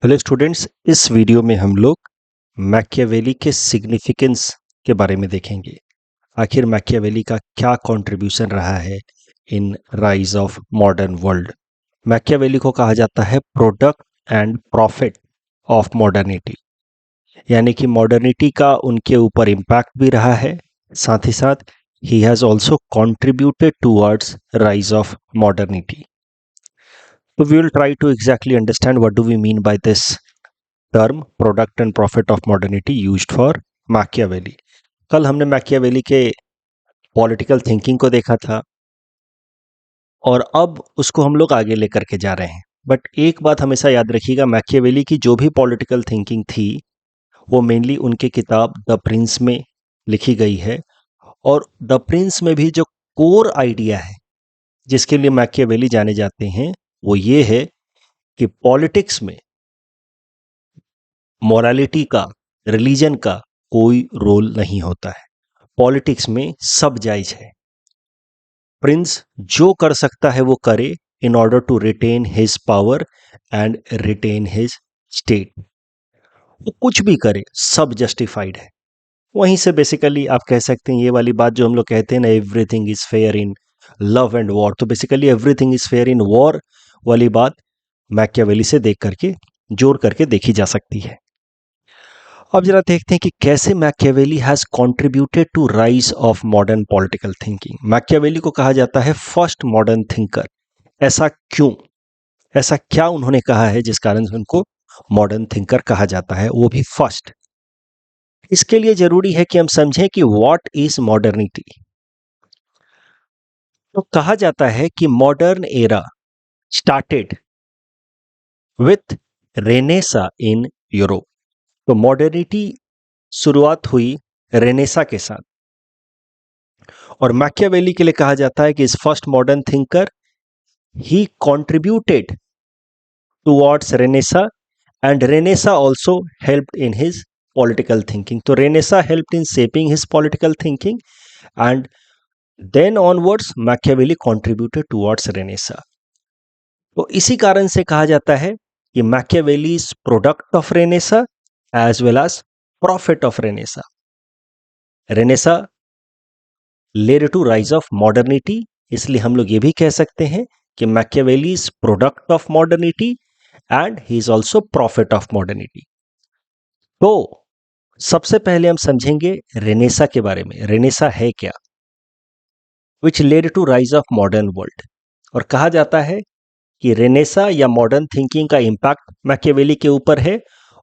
Hello students, इस video में हम लोग मैकियावेली के सिग्निफिकेंस के बारे में देखेंगे। आखिर मैकियावेली का क्या कंट्रीब्यूशन रहा है in rise of modern world. Machiavelli को कहा जाता है product and profit of modernity, यानी कि मॉडर्निटी का उनके ऊपर इम्पैक्ट भी रहा है, साथ ही साथ he has also contributed towards rise of modernity. So we will try to exactly understand what do we mean by this term product and profit of modernity used for Machiavelli। कल हमने Machiavelli के political thinking को देखा था और अब उसको हम लोग आगे लेकर के जा रहे हैं। बट एक बात हमेशा याद रखिएगा, मैकियावेली की जो भी पॉलिटिकल थिंकिंग थी वो मेनली उनके किताब द प्रिंस में लिखी गई है। और द प्रिंस में भी जो कोर आइडिया है जिसके लिए मैकियावेली जाने जाते हैं वो ये है कि पॉलिटिक्स में मोरालिटी का, रिलीजन का कोई रोल नहीं होता है। पॉलिटिक्स में सब जायज है। प्रिंस जो कर सकता है वो करे in order to retain his power and retain his state. वो कुछ भी करे, सब जस्टिफाइड है। वहीं से बेसिकली आप कह सकते हैं ये वाली बात जो हम लोग कहते हैं ना, everything is fair in love and war, तो basically everything is fair in war वाली बात मैकियावेली से देख करके, जोड़ करके देखी जा सकती है। अब जरा देखते हैं कि कैसे Machiavelli has contributed to rise of modern political thinking. Machiavelli को कहा जाता है फर्स्ट मॉडर्न थिंकर। ऐसा क्यों? ऐसा क्या उन्होंने कहा है जिस कारण से उनको मॉडर्न थिंकर कहा जाता है, वो भी फर्स्ट? इसके लिए जरूरी है कि हम समझें कि व्हाट इज मॉडर्निटी। तो कहा जाता है कि modern era started with Renaissance in Europe. तो मॉडर्निटी शुरुआत हुई रेनेसा के साथ। और मैकियावेली के लिए कहा जाता है कि इस first modern thinker he contributed towards Renaissance and Renaissance also helped in his political thinking. तो Renaissance helped in shaping his political thinking and then onwards Machiavelli contributed towards Renaissance. तो इसी कारण से कहा जाता है कि Machiavelli is product of Renaissance as well as profit of Renaissance. Renaissance led to rise of modernity, इसलिए हम लोग ये भी कह सकते हैं कि Machiavelli is product of modernity and he is also profit of modernity. तो सबसे पहले हम समझेंगे रेनेसा के बारे में। रेनेसा है क्या? Which led to rise of modern world. और कहा जाता है कि रेनेसा या मॉडर्न थिंकिंग का इम्पैक्ट मैकियावेली के ऊपर है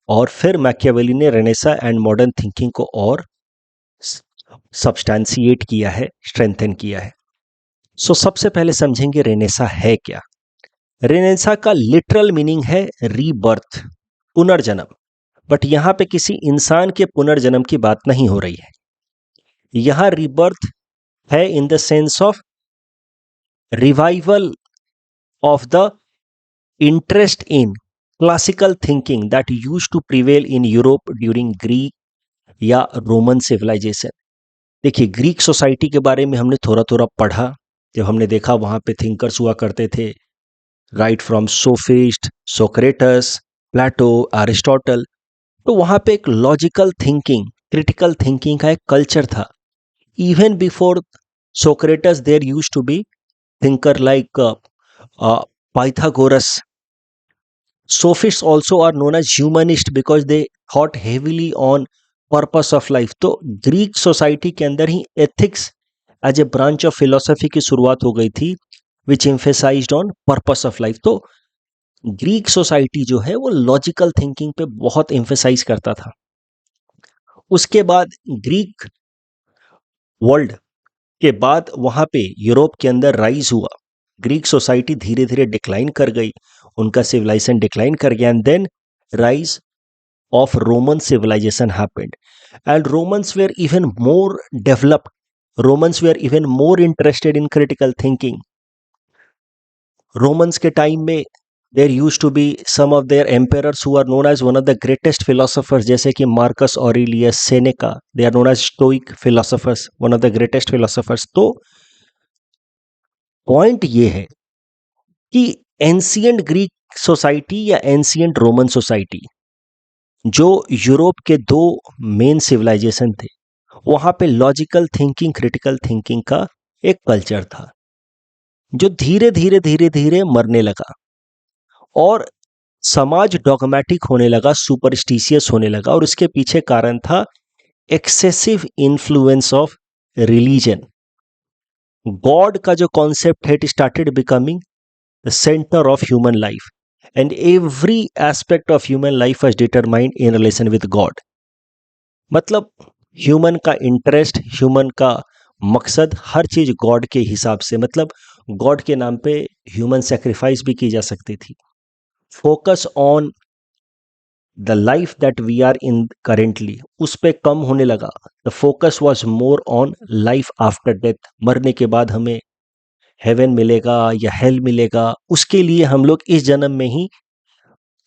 और फिर मैकियावेली ने रेनेसा एंड मॉडर्न थिंकिंग को और सब्सटैंशिएट किया है, स्ट्रेंथन किया है। सो सबसे पहले समझेंगे रेनेसा है क्या। रेनेसा का लिटरल मीनिंग है रीबर्थ, पुनर्जन्म। बट यहां पे किसी इंसान के पुनर्जन्म की बात नहीं हो रही है। यहां रीबर्थ है in the sense of revival of the interest in classical thinking that used to prevail in Europe during Greek या रोमन सिविलाइजेशन। देखिए, ग्रीक सोसाइटी के बारे में हमने थोड़ा थोड़ा पढ़ा, जब हमने देखा वहां पे थिंकर्स हुआ करते थे, right from sophist, Socrates, Plato, Aristotle. तो वहां पे एक लॉजिकल थिंकिंग, क्रिटिकल थिंकिंग का एक कल्चर था। Even before Socrates there used to be thinker like Pythagoras. Sophists also are known as humanist because they thought heavily on purpose of life। तो Greek society के अंदर ही ethics as a branch of philosophy की शुरुआत हो गई थी, which emphasised on purpose of life. तो ग्रीक सोसाइटी जो है वो लॉजिकल थिंकिंग पे बहुत एम्फेसाइज करता था। उसके बाद ग्रीक वर्ल्ड के बाद वहां पे यूरोप के अंदर राइज हुआ। ग्रीक सोसाइटी धीरे धीरे डिक्लाइन कर गई, उनका सिविलाइजेशन डिक्लाइन कर गया and then rise of Roman civilisation happened and Romans were even more developed. Romans were even more interested in critical thinking. Romans के टाइम में there used to be some of their emperors who are known as one of the greatest philosophers, जैसे कि Marcus Aurelius, Seneca. They are known as stoic philosophers, one of the greatest philosophers. तो point ये है कि ancient Greek society या ancient Roman society, जो Europe के दो मेन सिविलाइजेशन थे, वहां पे लॉजिकल थिंकिंग, क्रिटिकल थिंकिंग का एक कल्चर था जो धीरे धीरे धीरे धीरे मरने लगा और समाज डॉगमेटिक होने लगा, सुपरस्टिशियस होने लगा। और उसके पीछे कारण था excessive influence of religion. God का जो कॉन्सेप्ट है, it started becoming the centre of human life and every aspect of human life was determined in relation with God. मतलब ह्यूमन का इंटरेस्ट, ह्यूमन का मकसद, हर चीज गॉड के हिसाब से। मतलब गॉड के नाम पे ह्यूमन सेक्रीफाइस भी की जा सकती थी। Focus on the life that we are in currently उस पे कम होने लगा। The focus was more on life after death. मरने के बाद हमें हेवन मिलेगा या हेल मिलेगा, उसके लिए हम लोग इस जन्म में ही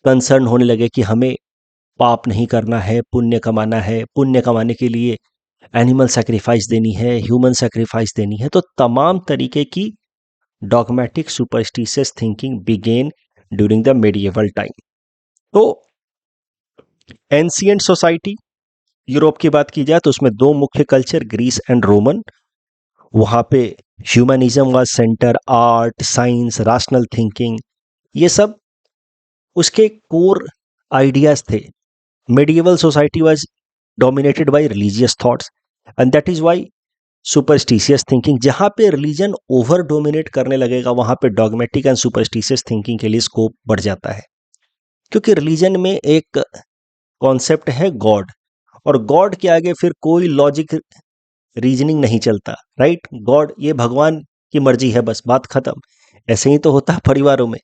कंसर्न होने लगे कि हमें पाप नहीं करना है, पुण्य कमाना है। पुण्य कमाने के लिए एनिमल सेक्रीफाइस देनी है, ह्यूमन सेक्रीफाइस देनी है। तो तमाम तरीके की dogmatic superstitious thinking began during the medieval time. तो एंशियंट सोसाइटी यूरोप की बात की जाए तो उसमें दो मुख्य कल्चर, ग्रीस एंड रोमन। वहां पे humanism was centre, art, science, rational thinking, ये सब उसके कोर आइडियाज थे। medieval society was dominated by religious thoughts and that is why superstitious thinking, जहां पे रिलीजन ओवर डोमिनेट करने लगेगा वहां पे डॉगमेटिक एंड सुपरस्टिशियस थिंकिंग के लिए स्कोप बढ़ जाता है। क्योंकि रिलीजन में एक कॉन्सेप्ट है गॉड, और गॉड के आगे फिर कोई लॉजिक, रीजनिंग नहीं चलता, राइट। गॉड ये भगवान की मर्जी है, बस बात खत्म। ऐसे ही तो होता है परिवारों में।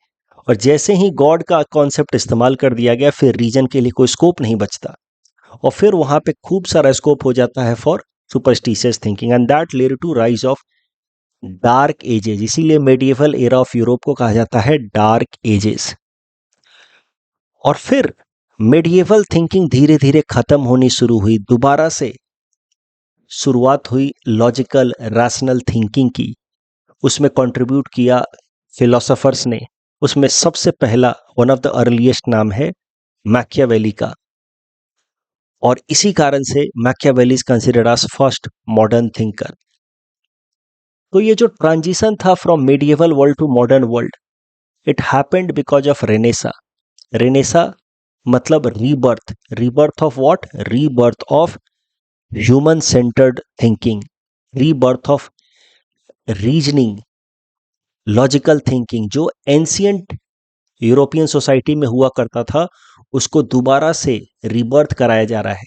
और जैसे ही गॉड का कॉन्सेप्ट इस्तेमाल कर दिया गया, फिर रीजन के लिए कोई स्कोप नहीं बचता और फिर वहां पे खूब सारा स्कोप हो जाता है for superstitious thinking and that led to rise of dark ages. इसीलिए मेडिएवल एरा ऑफ यूरोप को कहा जाता है डार्क एजेस। और फिर मेडिएवल थिंकिंग धीरे धीरे खत्म होनी शुरू हुई, दोबारा से शुरुआत हुई लॉजिकल रैशनल थिंकिंग की। उसमें कंट्रीब्यूट किया फिलोसोफर्स ने। उसमें सबसे पहला, वन ऑफ द अर्लीस्ट नाम है मैकियावेली का, और इसी कारण से Machiavelli is considered as first modern thinker. तो ये जो ट्रांजिशन था from medieval world to modern world, it happened because of Renaissance. Renaissance मतलब rebirth. Rebirth of what? Rebirth of human centred thinking, rebirth of reasoning, logical thinking. जो ancient European society में हुआ करता था, उसको दोबारा से रीबर्थ कराया जा रहा है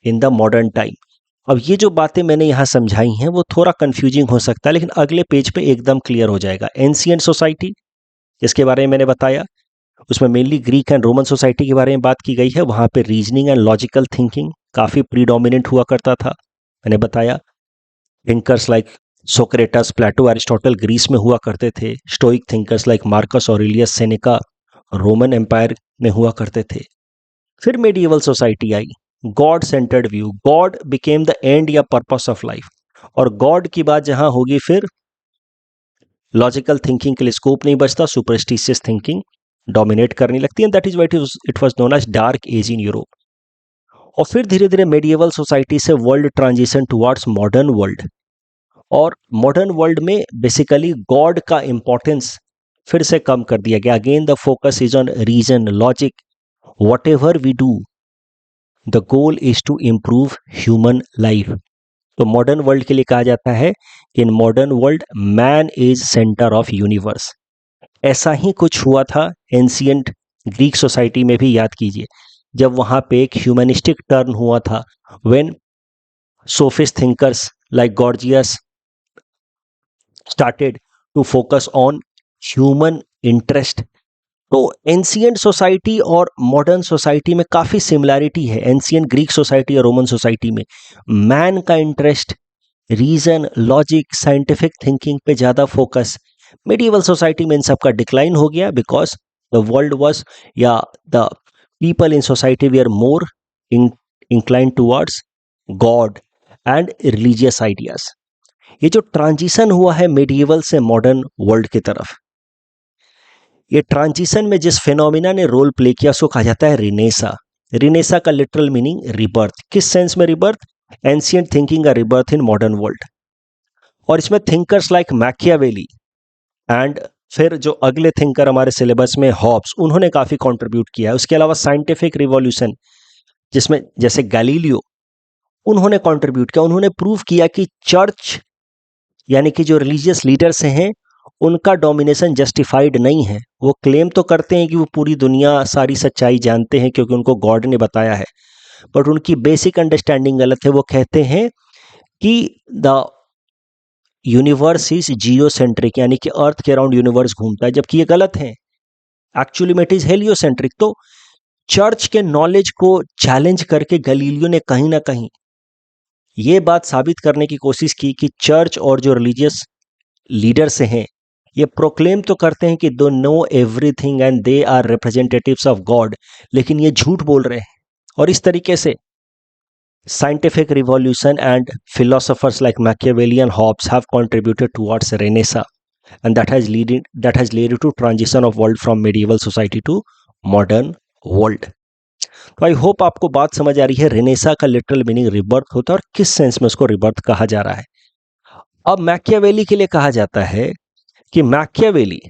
इन द मॉडर्न टाइम। अब ये जो बातें मैंने यहाँ समझाई हैं वो थोड़ा कंफ्यूजिंग हो सकता है, लेकिन अगले पेज पे एकदम क्लियर हो जाएगा। एंशियंट सोसाइटी, इसके बारे में मैंने बताया, उसमें mainly Greek and Roman society के बारे में बात की गई है। वहाँ पे रीजनिंग एंड लॉजिकल थिंकिंग काफ़ी प्रीडोमिनेंट हुआ करता था, मैंने बताया। Thinkers like Socrates, Plato, Aristotle Greece में हुआ करते थे। Stoic thinkers like Marcus Aurelius, Seneca Roman empire में हुआ करते थे। फिर मेडिएवल सोसाइटी आई, God centred view. God became the end या पर्पस ऑफ लाइफ। और गॉड की बात जहां होगी, फिर लॉजिकल थिंकिंग के लिए स्कोप नहीं बचता, सुपरस्टिशियस थिंकिंग डोमिनेट करने लगती है। That is why it was known as dark age in Europe. और फिर धीरे धीरे मेडिएवल सोसाइटी से world transition towards modern world. और मॉडर्न वर्ल्ड में बेसिकली गॉड का इंपॉर्टेंस फिर से कम कर दिया गया। Again the focus is on reason, logic. Whatever we do, the goal is to improve human life. तो मॉडर्न वर्ल्ड के लिए कहा जाता है कि in modern world man is centre of universe. ऐसा ही कुछ हुआ था एंशियंट ग्रीक सोसाइटी में भी, याद कीजिए, जब वहां पे एक ह्यूमनिस्टिक टर्न हुआ था, when sophist thinkers like Gorgias started to focus on human interest. तो एंशियंट सोसाइटी और मॉडर्न सोसाइटी में काफ़ी सिमिलैरिटी है। एंशियंट ग्रीक सोसाइटी और रोमन सोसाइटी में मैन का interest, reason, logic, scientific thinking पे ज़्यादा फोकस। मेडिएवल सोसाइटी में इन सब का डिक्लाइन हो गया बिकॉज द वर्ल्ड वाज, या the people in society we are more incline towards God and religious ideas. ये जो ट्रांजिशन हुआ है मेडिएवल से मॉडर्न वर्ल्ड की तरफ, ये ट्रांजिशन में जिस फिनोमिना ने रोल प्ले किया उसको कहा जाता है रिनेसा। रिनेसा का लिटरल मीनिंग रिबर्थ। किस सेंस में रिबर्थ? एंशियंट थिंकिंग का रिबर्थ इन मॉडर्न वर्ल्ड। और इसमें थिंकर्स लाइक मैकियावेली एंड फिर जो अगले थिंकर हमारे सिलेबस में हॉब्स, उन्होंने काफी कंट्रीब्यूट किया है। उसके अलावा साइंटिफिक रिवॉल्यूशन जिसमें जैसे गैलीलियो, उन्होंने कंट्रीब्यूट किया। उन्होंने प्रूव किया कि चर्च यानी कि जो रिलीजियस लीडर्स हैं उनका डोमिनेशन जस्टिफाइड नहीं है। वो क्लेम तो करते हैं कि वो पूरी दुनिया सारी सच्चाई जानते हैं क्योंकि उनको गॉड ने बताया है, बट उनकी बेसिक अंडरस्टैंडिंग गलत है। वो कहते हैं कि द यूनिवर्स इज जियोसेंट्रिक, यानी कि अर्थ के अराउंड यूनिवर्स घूमता है, जबकि ये गलत है। एक्चुअली में इट इज हेलियोसेंट्रिक। तो चर्च के नॉलेज को चैलेंज करके गैलीलियो ने कहीं ना कहीं ये बात साबित करने की कोशिश की कि चर्च और जो रिलीजियस लीडर्स हैं ये प्रोक्लेम तो करते हैं कि दो know everything and they are representatives of God, लेकिन ये झूठ बोल रहे हैं। और इस तरीके से scientific revolution and philosophers like Machiavelli and Hobbes have contributed towards Renaissance, and that has led to transition of world from medieval society to modern world. तो आई होप आपको बात समझ आ रही है। रेनेसा का लिटरल मीनिंग रिबर्थ होता है और किस सेंस में उसको रिबर्थ कहा जा रहा है। अब मैकियावेली के लिए कहा जाता है कि Machiavelli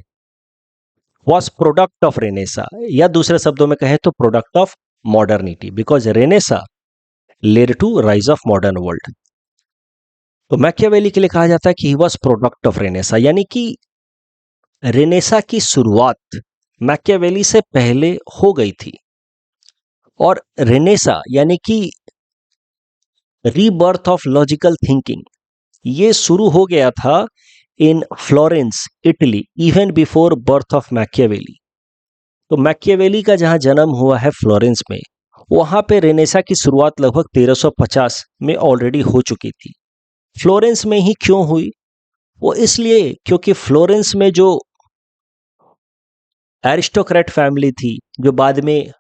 was product of Renaissance, या दूसरे शब्दों में कहें तो product of modernity, because Renaissance led to rise of modern world. तो मैकियावेली के लिए कहा जाता है कि he was product of Renaissance, यानी कि रेनेसा की शुरुआत मैकियावेली से पहले हो गई थी। और रेनेसा यानी कि रीबर्थ ऑफ लॉजिकल थिंकिंग, ये शुरू हो गया था in Florence Italy even before birth of Machiavelli. तो मैकियावेली का जहां जन्म हुआ है फ्लोरेंस में, वहां पे रेनेसा की शुरुआत लगभग 1350 में ऑलरेडी हो चुकी थी। फ्लोरेंस में ही क्यों हुई? वो इसलिए क्योंकि फ्लोरेंस में जो एरिस्टोक्रेट फैमिली थी जो बाद में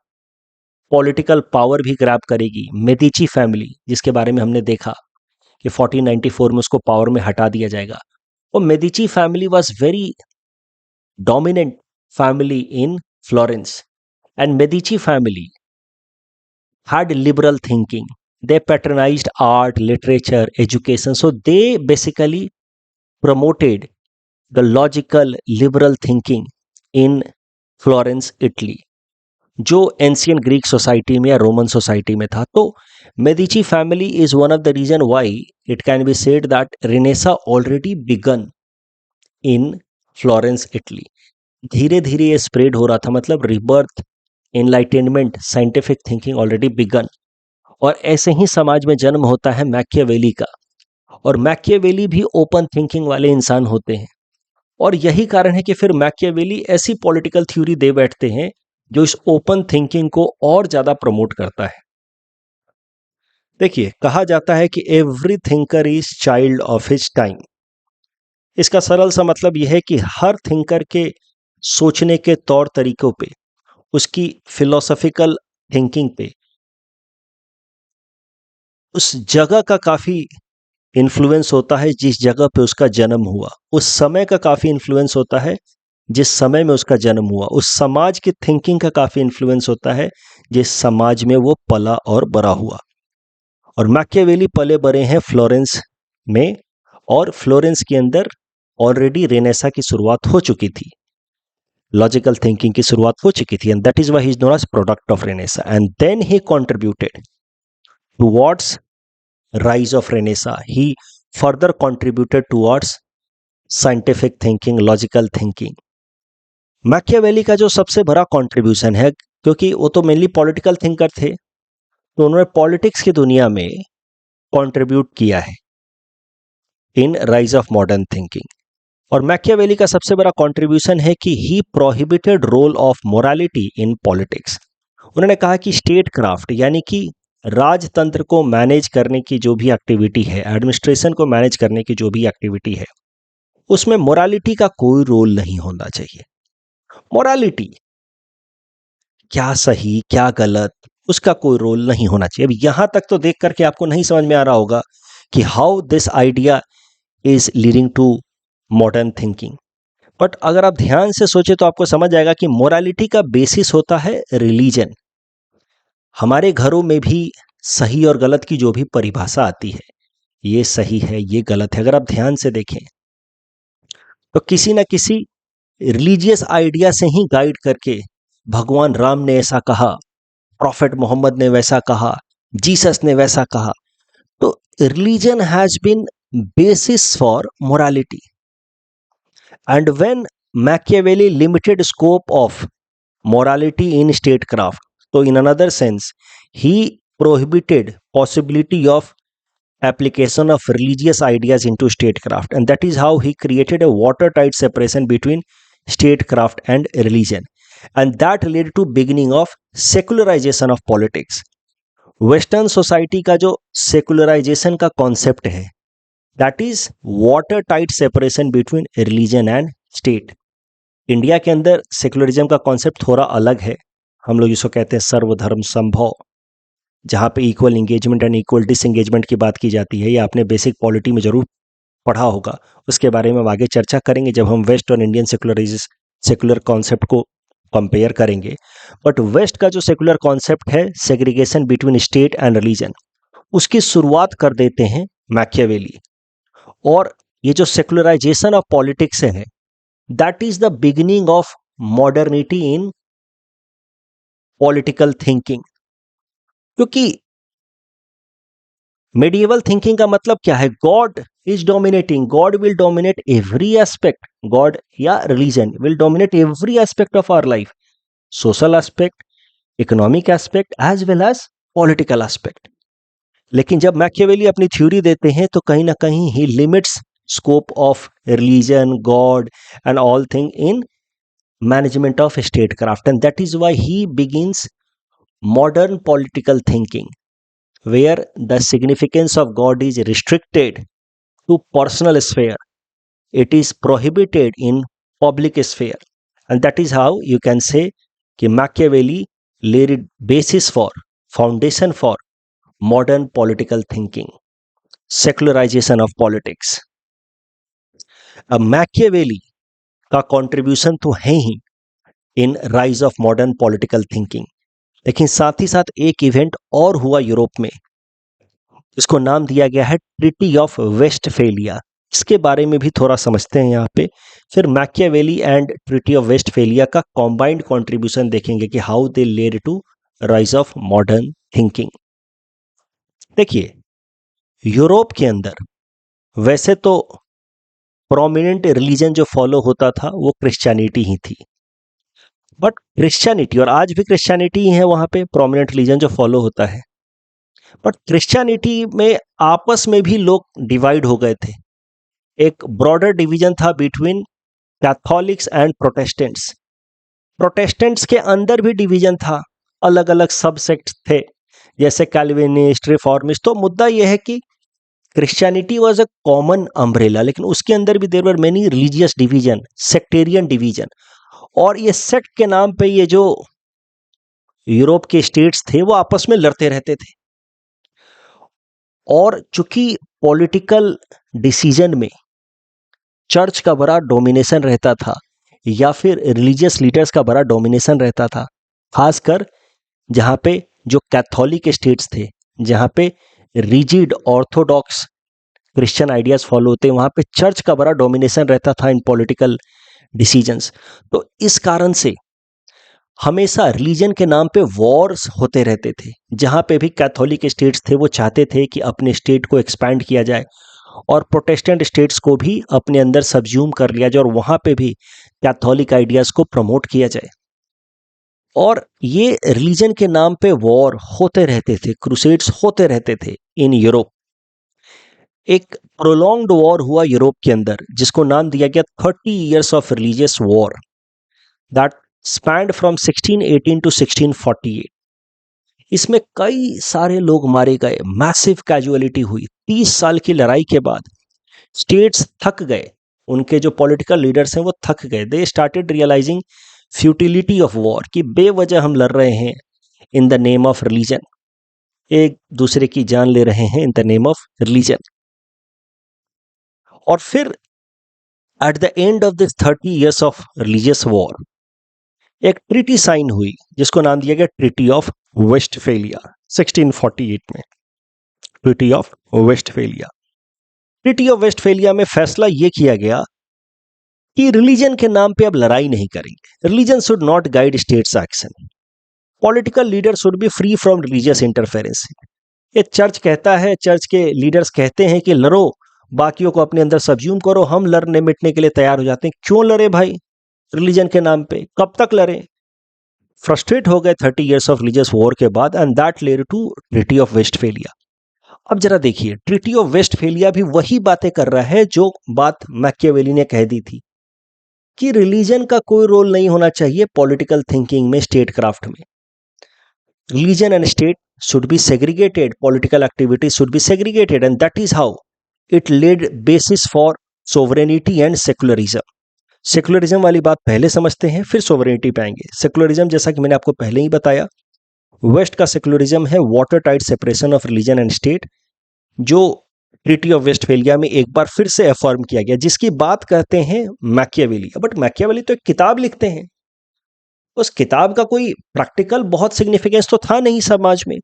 पॉलिटिकल पावर भी ग्रैब करेगी, मेडिची फैमिली, जिसके बारे में हमने देखा कि 1494 में उसको पावर में हटा दिया जाएगा। वो Medici family was very dominant family in Florence, and Medici family had liberal thinking. They patronized art, literature, education. So they basically promoted the logical liberal thinking in Florence, Italy, जो ancient Greek society में या Roman society में था। तो Medici family is one of the reason why it can be said that Renaissance already began in Florence, Italy. धीरे धीरे ये spread हो रहा था, मतलब rebirth, enlightenment, scientific thinking already began. और ऐसे ही समाज में जन्म होता है मैकियावेली का। और मैकियावेली भी ओपन थिंकिंग वाले इंसान होते हैं, और यही कारण है कि फिर मैकियावेली ऐसी पॉलिटिकल थ्योरी दे बैठते हैं जो इस ओपन थिंकिंग को और ज्यादा प्रमोट करता है। देखिए, कहा जाता है कि every thinker is child of his time. इसका सरल सा मतलब यह है कि हर थिंकर के सोचने के तौर तरीकों पे, उसकी फिलोसॉफिकल थिंकिंग पे, उस जगह का काफी इन्फ्लुएंस होता है जिस जगह पे उसका जन्म हुआ। उस समय का काफी इन्फ्लुएंस होता है जिस समय में उसका जन्म हुआ। उस समाज की थिंकिंग का काफी इन्फ्लुएंस होता है जिस समाज में वो पला और बड़ा हुआ। और मैकियावेली पले बड़े हैं फ्लोरेंस में, और फ्लोरेंस के अंदर ऑलरेडी रेनेसा की शुरुआत हो चुकी थी, लॉजिकल थिंकिंग की शुरुआत हो चुकी थी, and that is why he is known as product of Renaissance. And then he contributed towards rise of Renaissance. He further contributed towards scientific thinking, logical thinking. Machiavelli का जो सबसे बड़ा कंट्रीब्यूशन है, क्योंकि वो तो मेनली पॉलिटिकल थिंकर थे, तो उन्होंने पॉलिटिक्स की दुनिया में कंट्रीब्यूट किया है in rise of modern thinking. और मैकियावेली का सबसे बड़ा कंट्रीब्यूशन है कि he prohibited role of morality in politics. उन्होंने कहा कि स्टेट क्राफ्ट यानी कि राजतंत्र को मैनेज करने की जो भी एक्टिविटी है, एडमिनिस्ट्रेशन को मैनेज करने की जो भी एक्टिविटी है, उसमें मोरालिटी का कोई रोल नहीं होना चाहिए। मोरालिटी, क्या सही क्या गलत, उसका कोई रोल नहीं होना चाहिए। अब यहां तक तो देख करके आपको नहीं समझ में आ रहा होगा कि how this idea is leading to modern thinking. But अगर आप ध्यान से सोचे तो आपको समझ आएगा कि मोरालिटी का बेसिस होता है रिलीजन। हमारे घरों में भी सही और गलत की जो भी परिभाषा आती है, ये सही है, ये गलत है, अगर आप ध्यान से देखें तो किसी ना किसी रिलीजियस आइडिया से ही गाइड करके भगवान राम ने ऐसा कहा, प्रॉफेट मोहम्मद ने वैसा कहा, जीसस ने वैसा कहा। तो religion has been basis for morality. And when Machiavelli limited scope of morality in statecraft, so in another sense, he prohibited possibility of application of religious ideas into statecraft, and that is how he created a watertight separation between statecraft and religion, and that led to beginning of secularization of politics. Western society का जो secularisation का concept है, that is water tight separation between religion and state. India के अंदर secularism का concept थोड़ा अलग है। हम लोग इसको कहते हैं सर्वधर्म संभव, जहाँ पे equal engagement and equal disengagement की बात की जाती है। ये आपने बेसिक पॉलिटी में जरूर पढ़ा होगा, उसके बारे में हम आगे चर्चा करेंगे जब हम वेस्ट और इंडियन सेकुलर कॉन्सेप्ट को कंपेयर करेंगे। बट वेस्ट का जो सेकुलर कॉन्सेप्ट है, segregation between state and religion, उसकी शुरुआत कर देते हैं मैकियावेली। और ये जो सेकुलराइजेशन ऑफ पॉलिटिक्स है, that is the beginning of modernity in political thinking. क्योंकि मेडिएवल थिंकिंग का मतलब क्या है? God is dominating, God will dominate every aspect, God या religion will dominate every aspect of our life, social aspect, economic aspect as well as political aspect. लेकिन जब Machiavelli अपनी theory देते हैं तो कहीं ना कहीं ही limits scope of religion, God and all thing in management of statecraft, and that is why he begins modern political thinking, where the significance of God is restricted to personal sphere. It is prohibited in public sphere. And that is how you can say कि Machiavelli laid basis for, foundation for modern political thinking, secularization of politics. अब Machiavelli का contribution तो है ही in rise of modern political thinking, लेकिन साथ ही साथ एक इवेंट और हुआ यूरोप में, इसको नाम दिया गया है ट्रीटी ऑफ वेस्टफेलिया। इसके बारे में भी थोड़ा समझते हैं यहाँ पे, फिर Machiavelli and treaty of Westphalia का कॉम्बाइंड कंट्रीब्यूशन देखेंगे कि how they led to rise of modern thinking. देखिए, यूरोप के अंदर वैसे तो प्रोमिनेंट रिलीजन जो फॉलो होता था वो क्रिश्चियनिटी ही थी, बट क्रिश्चियनिटी, और आज भी क्रिश्चियनिटी ही है वहाँ पे प्रोमिनेंट रिलीजन जो फॉलो होता है, बट क्रिश्चियनिटी में आपस में भी लोग डिवाइड हो गए थे। एक ब्रॉडर डिवीजन था between Catholics and Protestants. Protestants के अंदर भी डिवीजन था, अलग अलग सब सेक्ट थे, जैसे कैल्विनिस्ट, रिफॉर्मिस्ट। तो मुद्दा यह है कि Christianity was a common umbrella, लेकिन उसके अंदर भी there were many religious division, sectarian division, और ये सेक्ट के नाम पे ये जो यूरोप के स्टेट्स थे वो आपस में लड़ते रहते थे। और चूंकि पॉलिटिकल डिसीजन में चर्च का बड़ा डोमिनेशन रहता था या फिर रिलीजियस लीडर्स का बड़ा डोमिनेशन रहता था, खासकर जहाँ पे जो कैथोलिक स्टेट्स थे, जहाँ पे rigid Orthodox Christian ideas follow होते हैं, वहाँ पे चर्च का बड़ा डोमिनेशन रहता था इन पॉलिटिकल डिसीजंस। तो इस कारण से हमेशा रिलीजन के नाम पे वॉर्स होते रहते थे। जहाँ पे भी कैथोलिक स्टेट्स थे वो चाहते थे कि अपने स्टेट को एक्सपैंड किया जाए, और प्रोटेस्टेंट स्टेट्स को भी अपने अंदर सब्ज्यूम कर लिया जाए और वहाँ पे भी कैथोलिक आइडियाज़ को प्रमोट किया जाए। और ये रिलीजन के नाम पे वॉर होते रहते थे, क्रूसेड्स होते रहते थे इन यूरोप। एक प्रोलॉन्ग्ड वॉर हुआ यूरोप के अंदर जिसको नाम दिया गया 30 years of religious war, that spanned from 1618 to 1648। इसमें कई सारे लोग मारे गए, मैसिव कैजुअलिटी हुई। 30 साल की लड़ाई के बाद स्टेट्स थक गए, उनके जो पॉलिटिकल लीडर्स हैं वो थक गए। They started realising futility of war, कि बेवजह हम लड़ रहे हैं in the name of religion, एक दूसरे की जान ले रहे हैं in the name of religion. और फिर at the end of this 30 years of religious war एक ट्रीटी साइन हुई जिसको नाम दिया गया ट्रीटी ऑफ वेस्टफेलिया 1648 में। Treaty of Westphalia, treaty of Westphalia में फैसला यह किया गया कि रिलीजन के नाम पे अब लड़ाई नहीं करेंगे। Religion should not guide states action. Political leader should be free from religious interference. ये चर्च कहता है, चर्च के लीडर्स कहते हैं कि लड़ो, बाकियों को अपने अंदर सब्ज्यूम करो, हम लड़ने मिटने के लिए तैयार हो जाते हैं। क्यों लड़े भाई रिलीजन के नाम पे, कब तक लड़े? फ्रस्ट्रेट हो गए 30 years ऑफ रिलीजियस वॉर के बाद, and that led to treaty of Westphalia. अब जरा देखिए, ट्रीटी ऑफ वेस्टफेलिया भी वही बातें कर रहा है जो बात मैकियावेली ने कह दी थी कि रिलीजन का कोई रोल नहीं होना चाहिए पॉलिटिकल थिंकिंग में, स्टेट क्राफ्ट में। Religion and state should be segregated, political activities should be segregated, and that is how it laid basis for sovereignty and secularism. Secularism वाली बात पहले समझते हैं, फिर सोवरेनिटी पे आएंगे। सेकुलरिज्म जैसा कि मैंने आपको पहले ही बताया, वेस्ट का सेकुलरिज्म है water tight separation of religion and state, जो ट्रीटी ऑफ वेस्टफेलिया में एक बार फिर से अफर्म किया गया, जिसकी बात करते हैं मैकियावेली। बट मैकियावेली तो एक किताब लिखते हैं, उस किताब का कोई प्रैक्टिकल बहुत सिग्निफिकेंस तो था नहीं समाज में।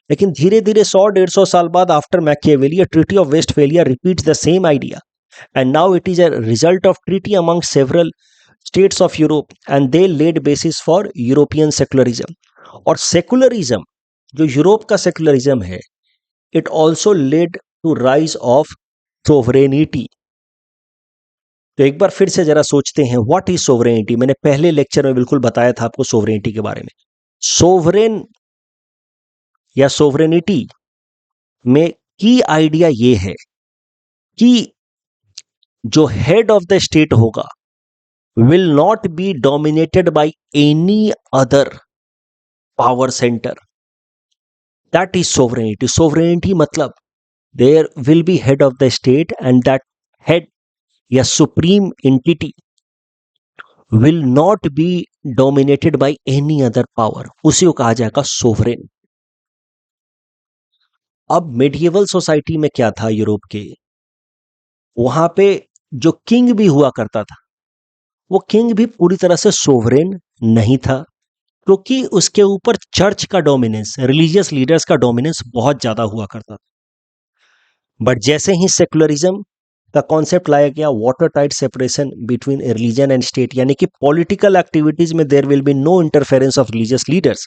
लेकिन धीरे धीरे 100-150 साल बाद after Machiavelli, treaty of Westphalia repeats the same idea, and now it is a result of treaty among several states of Europe, and they led basis for European secularism. और सेकुलरिज्म, जो यूरोप का secularism है, it also led to rise of sovereignty. तो एक बार फिर से जरा सोचते हैं, व्हाट इज सोवरेनिटी। मैंने पहले लेक्चर में बिल्कुल बताया था आपको सोवरेनिटी के बारे में। सोवरेन या सोवरेनिटी में की आइडिया ये है कि जो हेड ऑफ द स्टेट होगा will not be dominated by any other power centre. That is sovereignty. Sovereignty मतलब there will be head of the state, and that head या supreme entity will not be dominated by any other power, उसी को कहा जाएगा sovereign. अब medieval society में क्या था यूरोप के, वहां पे जो किंग भी हुआ करता था, वो किंग भी पूरी तरह से सोवरेन नहीं था, क्योंकि उसके ऊपर चर्च का डोमिनेंस, रिलीजियस लीडर्स का डोमिनेंस बहुत ज्यादा हुआ करता था। बट जैसे ही सेकुलरिज्म का कॉन्सेप्ट लाया गया, watertight separation between religion and state, यानी कि पॉलिटिकल एक्टिविटीज में there will be no interference of religious leaders,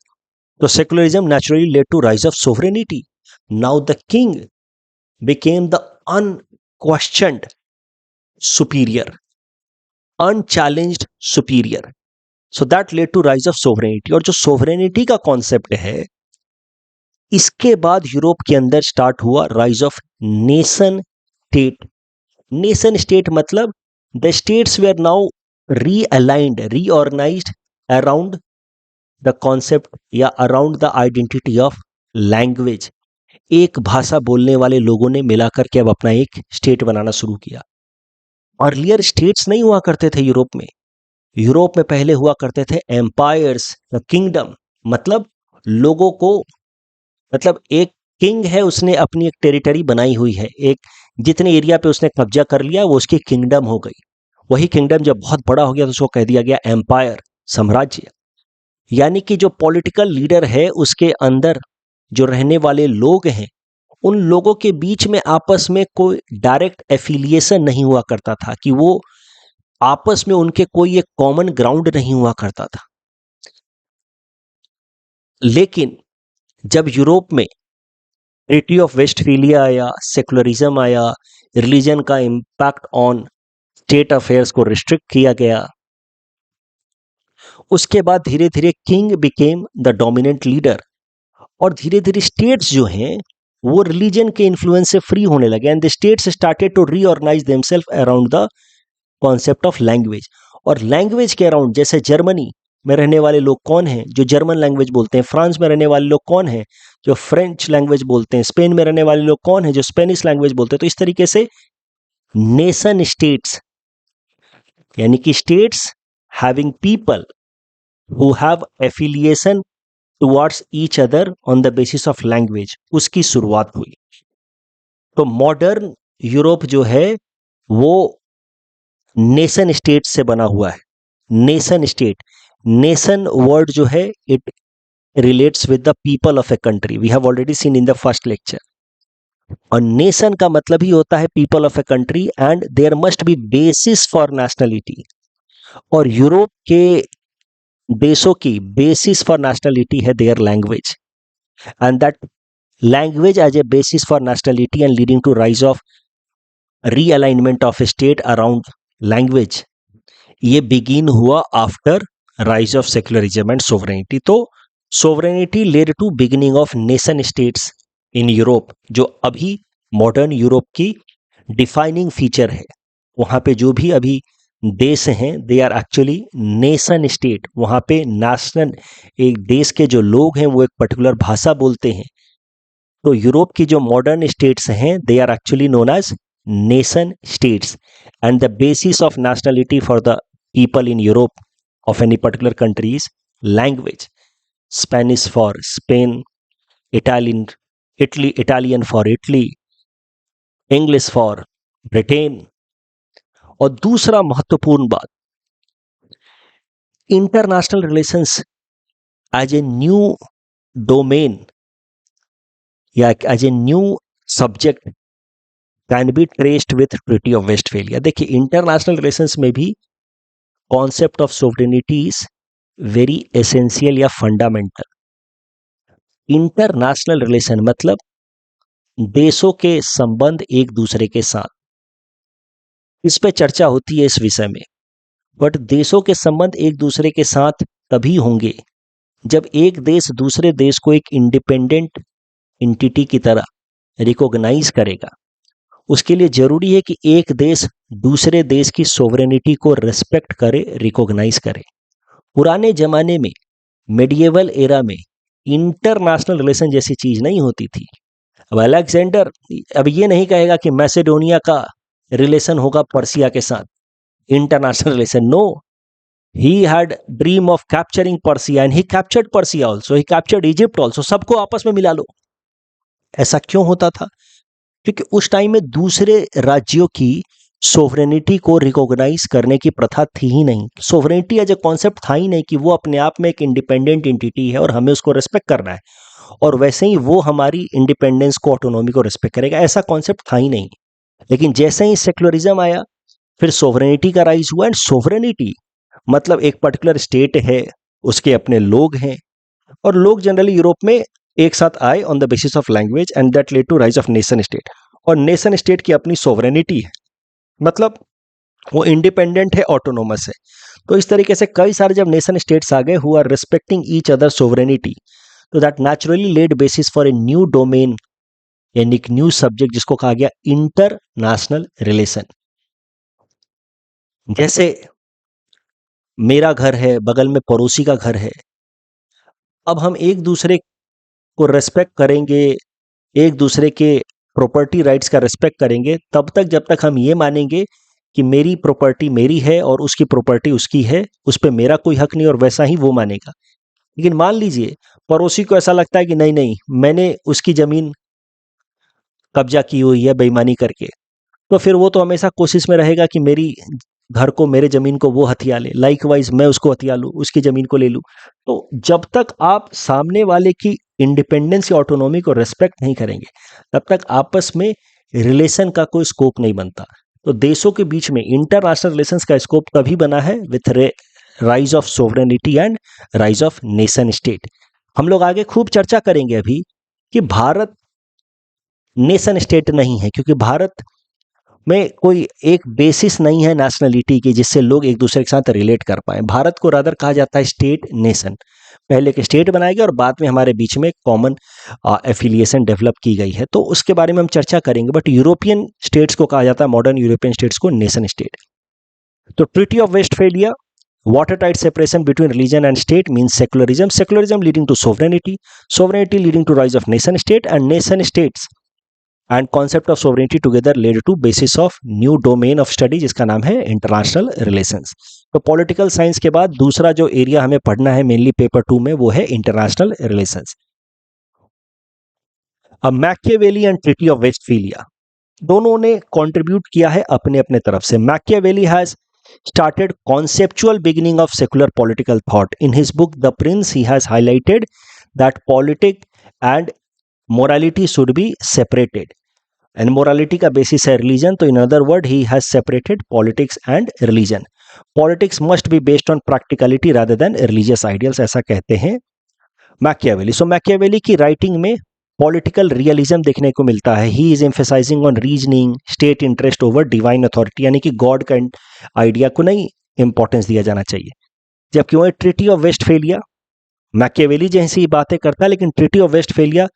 तो secularism naturally led to rise of sovereignty. Now the king became the unquestioned superior, unchallenged superior, so that led to rise of sovereignty. और जो sovereignty का concept है, इसके बाद Europe के अंदर start हुआ rise of nation state. Nation state मतलब the states were now realigned, reorganised around the concept या around the identity of language. एक भाषा बोलने वाले लोगों ने मिलाकर के अब अपना एक स्टेट बनाना शुरू किया। अर्लियर स्टेट्स नहीं हुआ करते थे यूरोप में। यूरोप में पहले हुआ करते थे एम्पायर्स, किंगडम, मतलब लोगों को, मतलब एक किंग है, उसने अपनी एक टेरिटरी बनाई हुई है, एक जितने एरिया पे उसने कब्जा कर लिया वो उसकी किंगडम हो गई। वही किंगडम जब बहुत बड़ा हो गया तो उसको कह दिया गया एम्पायर, साम्राज्य। यानी कि जो पॉलिटिकल लीडर है उसके अंदर जो रहने वाले लोग हैं, उन लोगों के बीच में आपस में कोई डायरेक्ट एफिलिएशन नहीं हुआ करता था, कि वो आपस में उनके कोई एक कॉमन ग्राउंड नहीं हुआ करता था। लेकिन जब यूरोप में ट्रीटी ऑफ वेस्टफेलिया आया, सेकुलरिज्म आया, रिलीजन का इंपैक्ट ऑन स्टेट अफेयर्स को रिस्ट्रिक्ट किया गया, उसके बाद धीरे धीरे king became the dominant leader, और धीरे धीरे स्टेट्स जो हैं वो रिलीजन के इन्फ्लुएंस से फ्री होने लगे, and the states started to reorganise themselves around the concept of language. और लैंग्वेज के अराउंड, जैसे जर्मनी में रहने वाले लोग कौन हैं, जो जर्मन लैंग्वेज बोलते हैं। फ्रांस में रहने वाले लोग कौन हैं, जो फ्रेंच लैंग्वेज बोलते हैं। स्पेन में रहने वाले लोग कौन हैं, जो स्पेनिश लैंग्वेज बोलते हैं। तो इस तरीके से नेशन स्टेट्स, यानी कि states having people who have affiliation towards each other on the basis of language, उसकी शुरुआत हुई। तो मॉडर्न यूरोप जो है वो नेशन स्टेट से बना हुआ है। नेशन स्टेट, नेशन वर्ड जो है it relates with the people of a country, we have already seen in the first lecture. और नेशन का मतलब ही होता है people of a country and there must be basis for nationality. और Europe के देशों की बेसिस फॉर नेशनलिटी है their language, and that language as a basis for nationality and leading to rise of realignment of state around language, ये begin हुआ after rise of secularism and sovereignty. तो sovereignty led to beginning of nation states in Europe, जो अभी modern Europe की defining feature है। वहाँ पे जो भी अभी देश हैं they are actually nation state. वहाँ पे नेशनल, एक देश के जो लोग हैं वो एक पर्टिकुलर भाषा बोलते हैं। तो यूरोप की जो मॉडर्न स्टेट्स हैं they are actually known as nation states, and the basis of nationality for the people in Europe of any particular country is language. Spanish for Spain, Italian for Italy, English for Britain। और दूसरा महत्वपूर्ण बात, international relations as a new domain या as a new subject can be traced with treaty of Westphalia. देखिए, international relations में भी concept of sovereignty is very essential या fundamental. International relation मतलब देशों के संबंध एक दूसरे के साथ, इस पे चर्चा होती है इस विषय में। बट देशों के संबंध एक दूसरे के साथ तभी होंगे जब एक देश दूसरे देश को एक इंडिपेंडेंट एंटिटी की तरह रिकॉग्नाइज करेगा। उसके लिए जरूरी है कि एक देश दूसरे देश की सोवरेनिटी को रेस्पेक्ट करे, रिकॉग्नाइज करे। पुराने जमाने में, मेडिएवल एरा में, इंटरनेशनल रिलेशन जैसी चीज नहीं होती थी। अब अलेक्जेंडर अब ये नहीं कहेगा कि मैसेडोनिया का रिलेशन होगा पर्सिया के साथ, international relation. No, he had dream of capturing Persia and he captured Persia also, he captured Egypt also. सबको आपस में मिला लो। ऐसा क्यों होता था? क्योंकि उस टाइम में दूसरे राज्यों की सोवरेनिटी को रिकॉग्नाइज करने की प्रथा थी ही नहीं। सोवरेनिटी एज ए कॉन्सेप्ट था ही नहीं कि वो अपने आप में एक इंडिपेंडेंट एंटिटी है और हमें उसको रेस्पेक्ट करना है, और वैसे ही वो हमारी इंडिपेंडेंस को, ऑटोनॉमी को रेस्पेक्ट करेगा। ऐसा कॉन्सेप्ट था ही नहीं। लेकिन जैसे ही सेक्युलरिज्म आया, फिर सोवरेनिटी का राइज हुआ। एंड सोवरेनिटी मतलब एक पर्टिकुलर स्टेट है, उसके अपने लोग हैं, और लोग जनरली यूरोप में एक साथ आए on the basis of language, and that led to rise of nation state. और नेशन स्टेट की अपनी सोवरेनिटी है, मतलब वो इंडिपेंडेंट है, ऑटोनोमस है। तो इस तरीके से कई सारे जब नेशन स्टेट्स आ गए who are respecting each other sovereignty, तो that naturally led basis for a new domain, यानी एक न्यू सब्जेक्ट जिसको कहा गया इंटरनेशनल रिलेशन। जैसे मेरा घर है, बगल में पड़ोसी का घर है। अब हम एक दूसरे को रेस्पेक्ट करेंगे, एक दूसरे के प्रॉपर्टी राइट्स का रेस्पेक्ट करेंगे तब तक जब तक हम ये मानेंगे कि मेरी प्रॉपर्टी मेरी है और उसकी प्रॉपर्टी उसकी है, उस पर मेरा कोई हक नहीं, और वैसा ही वो मानेगा। लेकिन मान लीजिए पड़ोसी को ऐसा लगता है कि नहीं नहीं, मैंने उसकी जमीन कब्जा की हुई है बेईमानी करके, तो फिर वो तो हमेशा कोशिश में रहेगा कि मेरी घर को, मेरे जमीन को वो हथिया ले, लाइकवाइज मैं उसको हथिया लूँ, उसकी जमीन को ले लूँ। तो जब तक आप सामने वाले की इंडिपेंडेंस या ऑटोनॉमी को रेस्पेक्ट नहीं करेंगे, तब तक आपस में रिलेशन का कोई स्कोप नहीं बनता। तो देशों के बीच में इंटरनेशनल रिलेशंस का स्कोप तभी बना है with rise of sovereignty and rise of nation state. हम लोग आगे खूब चर्चा करेंगे अभी कि भारत नेशन स्टेट नहीं है, क्योंकि भारत में कोई एक बेसिस नहीं है नेशनलिटी की जिससे लोग एक दूसरे के साथ रिलेट कर पाए। भारत को रादर कहा जाता है स्टेट नेशन। पहले के स्टेट बनाए गए और बाद में हमारे बीच में कॉमन एफिलिएशन डेवलप की गई है, तो उसके बारे में हम चर्चा करेंगे। बट यूरोपियन स्टेट्स को कहा जाता है, मॉडर्न यूरोपियन स्टेट्स को नेशन स्टेट। तो treaty of Westphalia, watertight separation between religion and state means secularism, secularism leading to sovereignty, sovereignty leading to rise of nation state, and nation states and concept of sovereignty together led to basis of new domain of study जिसका नाम है international relations। तो political science के बाद दूसरा जो area हमें पढ़ना है मेनली पेपर 2 में, वो है इंटरनेशनल रिलेशंस। अब Machiavelli and treaty of Westphalia, दोनों ने कंट्रीब्यूट किया है अपने अपने तरफ से. Machiavelli has started conceptual beginning of secular political thought. In his book The Prince, he has highlighted that politics and morality should be separated. And morality का basis है religion, तो in other word he has separated politics and religion. Politics must be based on practicality rather than religious ideals, ऐसा कहते हैं Machiavelli. सो Machiavelli की writing में political realism देखने को मिलता है. He is emphasizing on reasoning state interest over divine authority, यानी कि गॉड का आइडिया को नहीं इंपॉर्टेंस दिया जाना चाहिए. जबकि वह ट्रीटी ऑफ वेस्टफेलिया, मैकियावेली जैसी बातें करता है, लेकिन treaty of Westphalia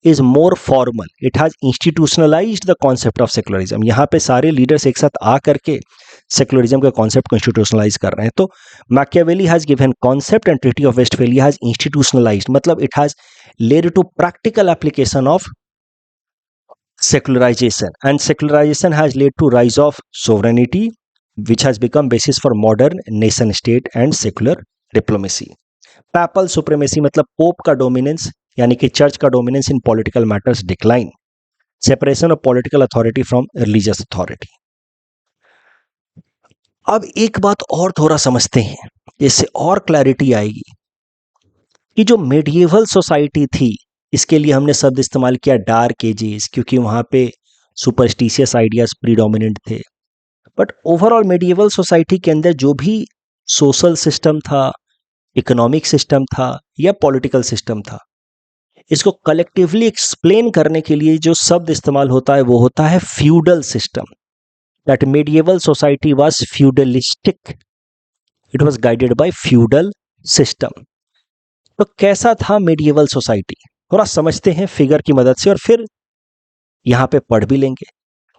is more formal. It has institutionalised the concept of secularism. यहाँ पे सारे लीडर्स एक साथ आ करके सेकुलरिज्म का कॉन्सेप्ट को इंस्टीट्यूशनलाइज कर रहे हैं. तो Machiavelli has given concept and treaty of Westphalia has institutionalised, मतलब it has led to practical application of secularization, and secularization has led to rise of sovereignty, which has become basis for modern nation state and secular diplomacy. Papal supremacy मतलब pope का dominance, यानी कि church का dominance in political matters decline. Separation of political authority from religious authority. अब एक बात और थोड़ा समझते हैं, इससे और क्लैरिटी आएगी कि जो मेडिएवल सोसाइटी थी, इसके लिए हमने शब्द इस्तेमाल किया डार्क एजेस, क्योंकि वहाँ पे सुपरस्टिशियस आइडियाज प्रीडोमिनेंट थे. बट ओवरऑल मेडिएवल सोसाइटी के अंदर जो भी सोशल सिस्टम था, इकोनॉमिक सिस्टम था या पॉलिटिकल सिस्टम था, इसको कलेक्टिवली एक्सप्लेन करने के लिए जो शब्द इस्तेमाल होता है वो होता है feudal system. That medieval society was feudalistic, it was guided by feudal system. तो कैसा था मेडिएवल सोसाइटी, थोड़ा समझते हैं फिगर की मदद से और फिर यहां पे पढ़ भी लेंगे.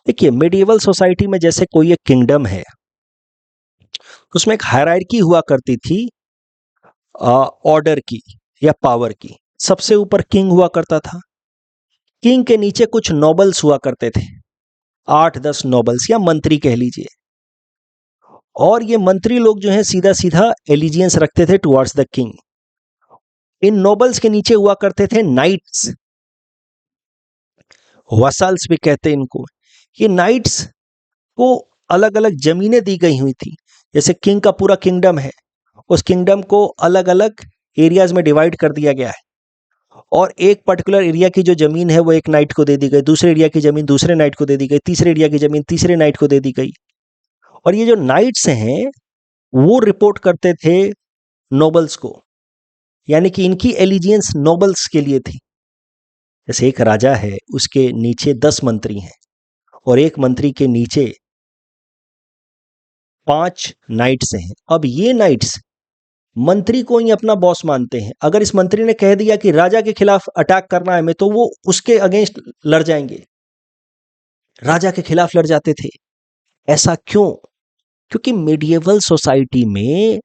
देखिए, मेडिएवल सोसाइटी में जैसे कोई एक किंगडम है, उसमें एक हायरार्की हुआ करती थी ऑर्डर की या पावर की. सबसे ऊपर किंग हुआ करता था, किंग के नीचे कुछ नोबल्स हुआ करते थे, 8-10 नोबल्स या मंत्री कह लीजिए. और ये मंत्री लोग जो हैं सीधा सीधा एलिजियंस रखते थे towards the king. In nobles के नीचे हुआ करते थे नाइट्स, वसाल्स भी कहते हैं इनको. ये नाइट्स को अलग अलग जमीनें दी गई हुई थी. जैसे किंग का पूरा किंगडम है, उस किंगडम को अलग अलग एरियाज में डिवाइड कर दिया गया है, और एक पर्टिकुलर एरिया की जो जमीन है वो एक नाइट को दे दी गई, दूसरे एरिया की जमीन दूसरे नाइट को दे दी गई, तीसरे एरिया की जमीन तीसरे नाइट को दे दी गई. और ये जो नाइट्स हैं वो रिपोर्ट करते थे नोबल्स को, यानी कि इनकी एलिजियंस नोबल्स के लिए थी. जैसे एक राजा है, उसके नीचे 10 मंत्री हैं और एक मंत्री के नीचे 5 नाइट्स हैं. अब ये नाइट्स मंत्री को ही अपना बॉस मानते हैं. अगर इस मंत्री ने कह दिया कि राजा के खिलाफ अटैक करना है हमें, तो वो उसके अगेंस्ट लड़ जाएंगे, राजा के खिलाफ लड़ जाते थे. ऐसा क्यों? क्योंकि मेडिएवल सोसाइटी में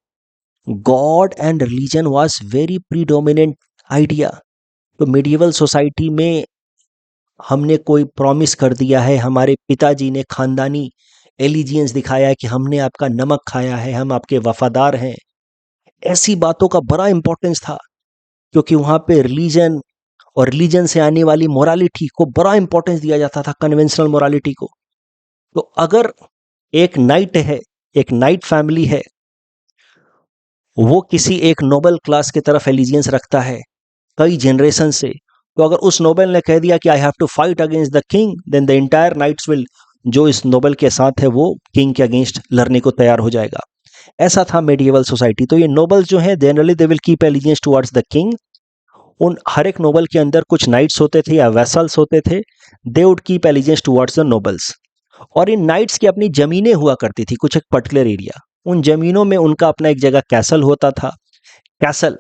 God and religion was very predominant idea. तो मेडिएवल सोसाइटी में हमने कोई प्रॉमिस कर दिया है, हमारे पिताजी ने खानदानी एलिजियंस दिखाया है कि हमने आपका नमक खाया है, हम आपके वफादार हैं, ऐसी बातों का बड़ा इंपॉर्टेंस था. क्योंकि वहां पे रिलीजन और रिलीजन से आने वाली मोरालिटी को बड़ा इंपॉर्टेंस दिया जाता था, कन्वेंशनल मोरालिटी को. तो अगर एक नाइट है, एक नाइट फैमिली है, वो किसी एक नोबल क्लास की तरफ एलिजियंस रखता है कई जनरेशन से, तो अगर उस नोबल ने कह दिया कि I have to fight against the king, then the entire knights will, जो इस नोबल के साथ है वो किंग के अगेंस्ट लड़ने को तैयार हो जाएगा. ऐसा था मेडिएवल सोसाइटी. तो ये नोबल्स जो हैं generally they will keep allegiance towards the king. उन हर एक नोबल के अंदर कुछ नाइट्स होते थे या वेसल्स होते थे, they would keep allegiance towards the nobles. और इन नाइट्स की अपनी जमीनें हुआ करती थी, कुछ एक पर्टिकुलर एरिया. उन जमीनों में उनका अपना एक जगह कैसल होता था, कैसल.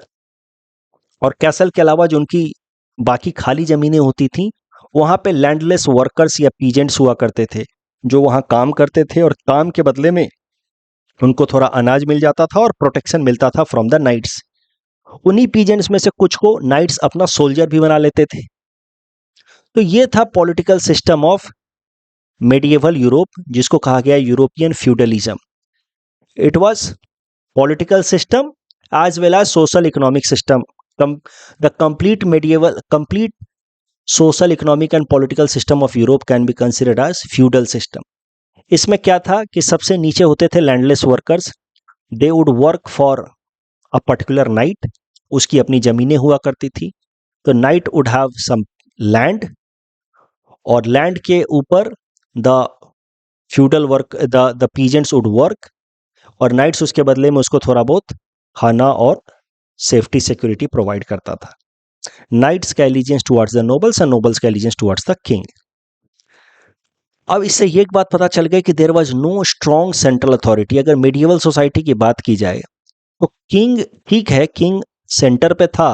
और कैसल के अलावा जो उनकी बाकी खाली जमीनें होती थी, वहां पे लैंडलेस वर्कर्स या पीजेंट्स हुआ करते थे, जो वहां काम करते थे और काम के बदले में उनको थोड़ा अनाज मिल जाता था और प्रोटेक्शन मिलता था फ्रॉम द नाइट्स. उन्हीं पीजेंट्स में से कुछ को नाइट्स अपना सोल्जर भी बना लेते थे. तो ये था political system of medieval Europe, जिसको कहा गया European feudalism. It was political system as well as social economic system. The complete social, economic and political system of Europe can be considered as feudal system. इसमें क्या था कि सबसे नीचे होते थे landless workers, they would work for a particular knight, उसकी अपनी जमीनें हुआ करती थी, तो knight would have some land, और लैंड के ऊपर the feudal work the peasants would work, और नाइट्स उसके बदले में उसको थोड़ा बहुत खाना और सेफ्टी सिक्योरिटी प्रोवाइड करता था। नाइट्स का allegiance towards the nobles and nobles का एलिजेंस टुवर्ड्स द किंग। अब इससे ये एक बात पता चल गई कि there was no strong central authority. अगर मेडिएवल सोसाइटी की बात की जाए तो किंग, ठीक है, किंग सेंटर पे था,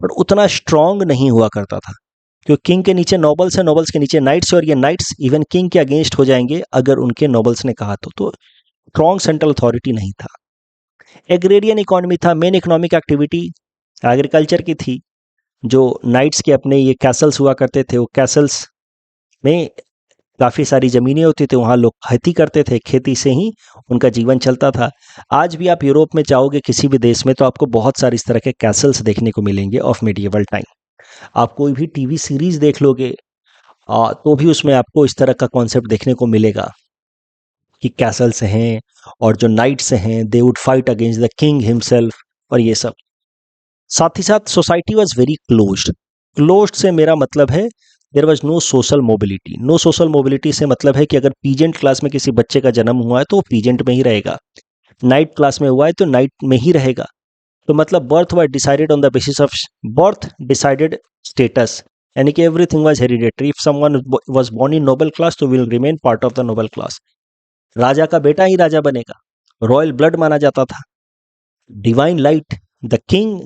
पर उतना स्ट्रॉन्ग नहीं हुआ करता था, क्योंकि किंग के नीचे नोबल्स है, नोबल्स के नीचे नाइट्स, और ये नाइट्स इवन किंग के अगेंस्ट हो जाएंगे अगर उनके नोबल्स ने कहा तो स्ट्रॉन्ग सेंट्रल अथॉरिटी नहीं था। एग्रेरियन इकोनॉमी था, मेन इकोनॉमिक एक्टिविटी एग्रीकल्चर की थी। जो नाइट्स के अपने ये कैसल्स हुआ करते थे, वो कैसल्स में काफ़ी सारी ज़मीनें होती थी, वहाँ लोग खेती करते थे, खेती से ही उनका जीवन चलता था। आज भी आप यूरोप में जाओगे किसी भी देश में तो आपको बहुत सारे इस तरह के कैसल्स देखने को मिलेंगे ऑफ मेडिएवल टाइम। आप कोई भी टीवी सीरीज देख लोगे तो भी उसमें आपको इस तरह का कॉन्सेप्ट देखने को मिलेगा कि कैसल्स हैं, और जो नाइट्स हैं they would fight against the king himself, और ये सब। साथ ही साथ society was very closed. Closed से मेरा मतलब है there was no social mobility. No social mobility से मतलब है कि अगर पीजेंट क्लास में किसी बच्चे का जन्म हुआ है तो वो पीजेंट में ही रहेगा, नाइट क्लास में हुआ है तो नाइट में ही रहेगा। तो मतलब birth was decided on the basis of birth decided status, यानी कि everything was hereditary. If someone was born in noble class तो will remain part of the noble class. राजा का बेटा ही राजा बनेगा, रॉयल ब्लड माना जाता था। Divine light, the king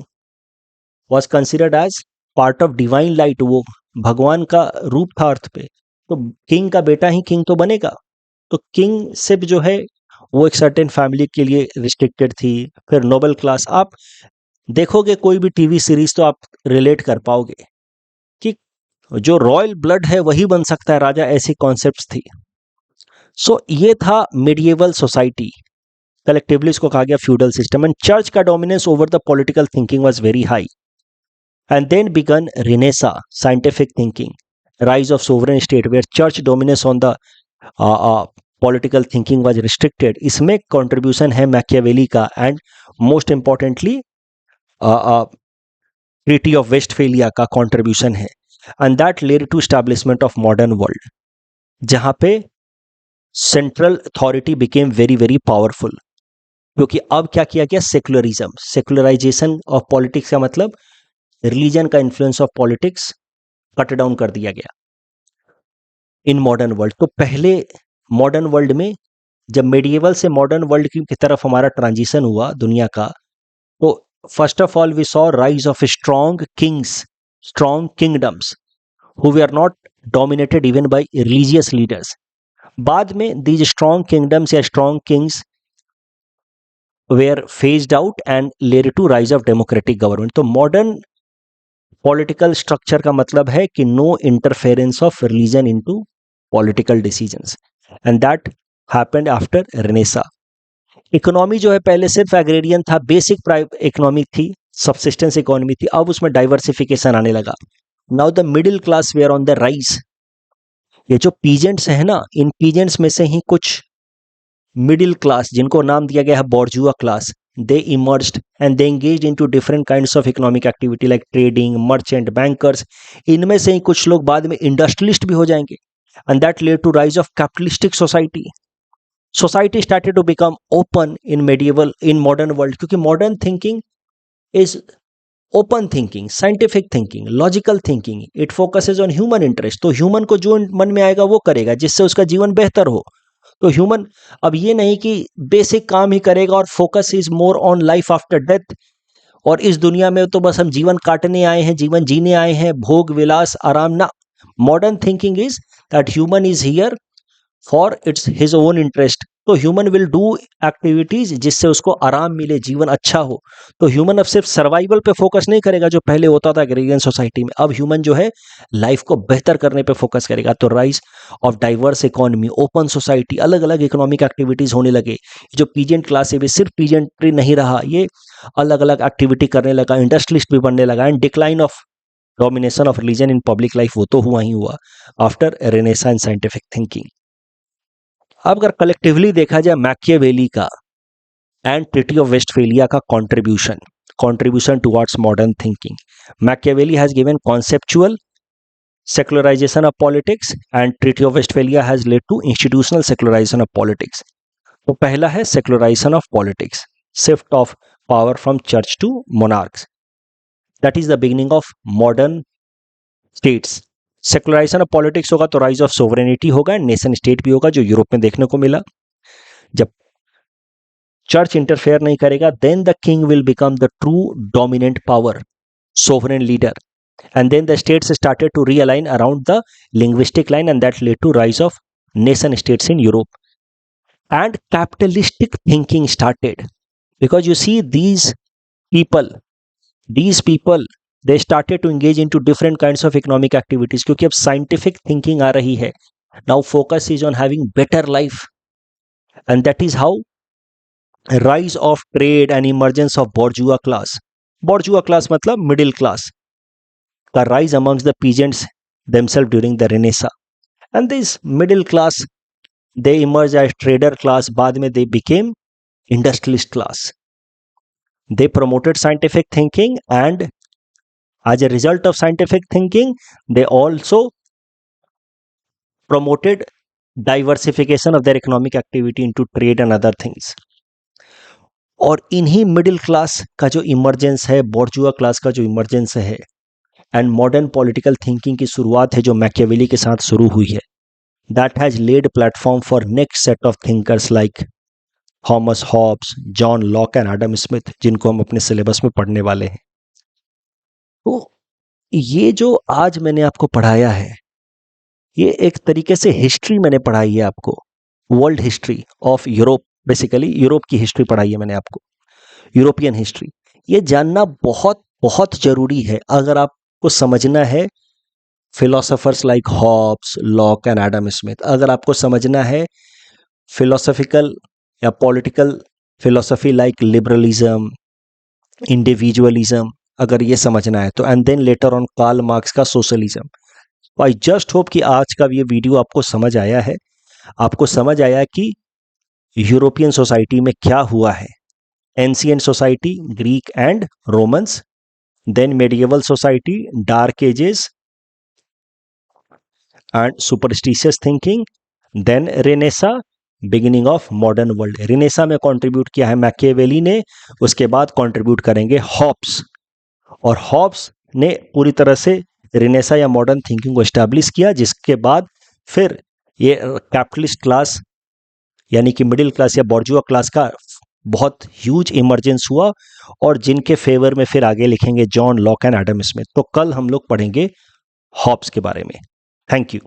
was considered as part of divine light, वो भगवान का रूप था अर्थ पे, तो किंग का बेटा ही किंग तो बनेगा। तो किंग सिर्फ जो है वो एक सर्टेन फैमिली के लिए रिस्ट्रिक्टेड थी। फिर नोबल क्लास, आप देखोगे कोई भी टीवी सीरीज तो आप रिलेट कर पाओगे कि जो रॉयल ब्लड है वही बन सकता है राजा, ऐसी कॉन्सेप्ट्स थी। सो ये था मिडिएवल सोसाइटी, कलेक्टिवली इसको कहा गया फ्यूडल सिस्टम। एंड चर्च का dominance over the political thinking was very high. And then began Renaissance, scientific thinking, rise of sovereign state, where church dominance on the political thinking was restricted. इसमें contribution है Machiavelli का, and most importantly Treaty of Westphalia का contribution है, and that led to establishment of modern world, जहाँ पे central authority became very very powerful। क्योंकि अब क्या किया गया, सेकुलरिज्म, सेकुलराइजेशन ऑफ पॉलिटिक्स का मतलब रिलीजन का influence of politics cut down कर दिया गया इन मॉडर्न वर्ल्ड। तो पहले मॉडर्न वर्ल्ड में जब मेडिएवल से मॉडर्न वर्ल्ड की तरफ हमारा ट्रांजिशन हुआ दुनिया का, तो first of all we saw rise of strong kings, strong kingdoms who were are not dominated even by religious leaders. बाद में दीज स्ट्रॉन्ग किंगडम्स या strong kings were phased out and led to rise of democratic government. तो modern political structure का मतलब है कि no interference of religion into political decisions, and that happened after Renaissance. Economy जो है पहले सिर्फ एग्रेरियन था, बेसिक इकोनॉमी थी, सबसिस्टेंस इकोनॉमी थी, अब उसमें डाइवर्सिफिकेशन आने लगा। Now the middle class were on the rise. ये जो पीजेंट्स है ना, इन पीजेंट्स में से ही कुछ मिडिल क्लास, जिनको नाम दिया गया है bourgeois class, they emerged and they engaged into different kinds of economic activity like trading, merchant, bankers। इनमें से ही कुछ लोग बाद में इंडस्ट्रियलिस्ट भी हो जाएंगे, and that led to rise of capitalistic society। Society started to become open in modern world, क्योंकि modern thinking is open thinking, scientific thinking, logical thinking, it focuses on human interest। तो human को जो मन में आएगा वो करेगा जिससे उसका जीवन बेहतर हो। तो ह्यूमन अब ये नहीं कि बेसिक काम ही करेगा और focus is more on life after death, और इस दुनिया में तो बस हम जीवन काटने आए हैं, जीवन जीने आए हैं, भोग विलास आराम ना। Modern thinking is that human is here for its his own interest. तो ह्यूमन विल डू एक्टिविटीज जिससे उसको आराम मिले, जीवन अच्छा हो। तो ह्यूमन अब सिर्फ सर्वाइवल पे फोकस नहीं करेगा जो पहले होता था एग्रेरियन सोसाइटी में। अब ह्यूमन जो है लाइफ को बेहतर करने पे फोकस करेगा। तो rise of diverse economy, open society, अलग अलग इकोनॉमिक एक्टिविटीज होने लगे। जो पीजेंट क्लास है वे सिर्फ पीजेंट्री नहीं रहा, ये अलग अलग एक्टिविटी करने लगा, इंडस्ट्रियलिस्ट भी बनने लगा। And decline of domination of religion in public life वो तो हुआ ही हुआ after Renaissance and scientific thinking. अब अगर कलेक्टिवली देखा जाए मैकियावेली का एंड ट्रीटी ऑफ वेस्टफेलिया का contribution towards modern thinking. Machiavelli has given conceptual secularization of politics and Treaty of Westphalia has led to institutional secularization of politics. तो पहला है secularization of politics, shift of power from church to monarchs. That is the beginning of modern states. Secularisation of politics होगा तो rise of sovereignty होगा and nation state भी होगा, जो Europe में देखने को मिला। जब चर्च इंटरफेयर नहीं करेगा, then the king will become the true dominant power, sovereign leader, and then the states started to realign around the linguistic line and that led to rise of nation states in Europe. And capitalistic thinking started because you see these people they started to engage into different kinds of economic activities क्योंकि अब scientific thinking आ रही है. Now focus is on having better life and that is how rise of trade and emergence of bourgeois class मतलब middle class का rise amongst the peasants themselves during the Renaissance. And this middle class, they emerged as trader class, बाद में they became industrialist class. They promoted scientific thinking and as a result of scientific thinking, they also promoted diversification of their economic activity into trade and other things. और इन्हीं middle class का जो emergence है, bourgeois class का जो emergence है and modern political thinking की शुरुआत है जो मैकियावेली के साथ शुरू हुई है, that has lead platform for next set of thinkers like Thomas Hobbes, John Locke and Adam Smith, जिनको हम अपने सिलेबस में पढ़ने वाले हैं। तो ये जो आज मैंने आपको पढ़ाया है, ये एक तरीके से हिस्ट्री मैंने पढ़ाई है आपको, world history of Europe, basically Europe की हिस्ट्री पढ़ाई है मैंने आपको, यूरोपियन हिस्ट्री। ये जानना बहुत बहुत जरूरी है अगर आपको समझना है philosophers like Hobbes, Locke and Adam Smith, अगर आपको समझना है फिलोसॉफिकल या political philosophy like liberalism, individualism, अगर ये समझना है तो, and then later on Karl Marx का सोशलिज्म। आई जस्ट होप कि आज का ये वीडियो आपको समझ आया है, आपको समझ आया कि यूरोपियन सोसाइटी में क्या हुआ है, ancient society Greek and Romans, then medieval society, dark ages and superstitious thinking, then Renaissance, beginning of modern world. Renaissance में कंट्रीब्यूट किया है मैकियावेली ने, उसके बाद कंट्रीब्यूट करेंगे हॉब्स, और हॉब्स ने पूरी तरह से रेनेसा या मॉडर्न थिंकिंग को एस्टैब्लिश किया, जिसके बाद फिर ये कैपिटलिस्ट क्लास यानी कि मिडिल क्लास या बोर्जुआ क्लास का बहुत ह्यूज इमर्जेंस हुआ, और जिनके फेवर में फिर आगे लिखेंगे John Locke and Adam Smith. तो कल हम लोग पढ़ेंगे हॉब्स के बारे में। Thank you.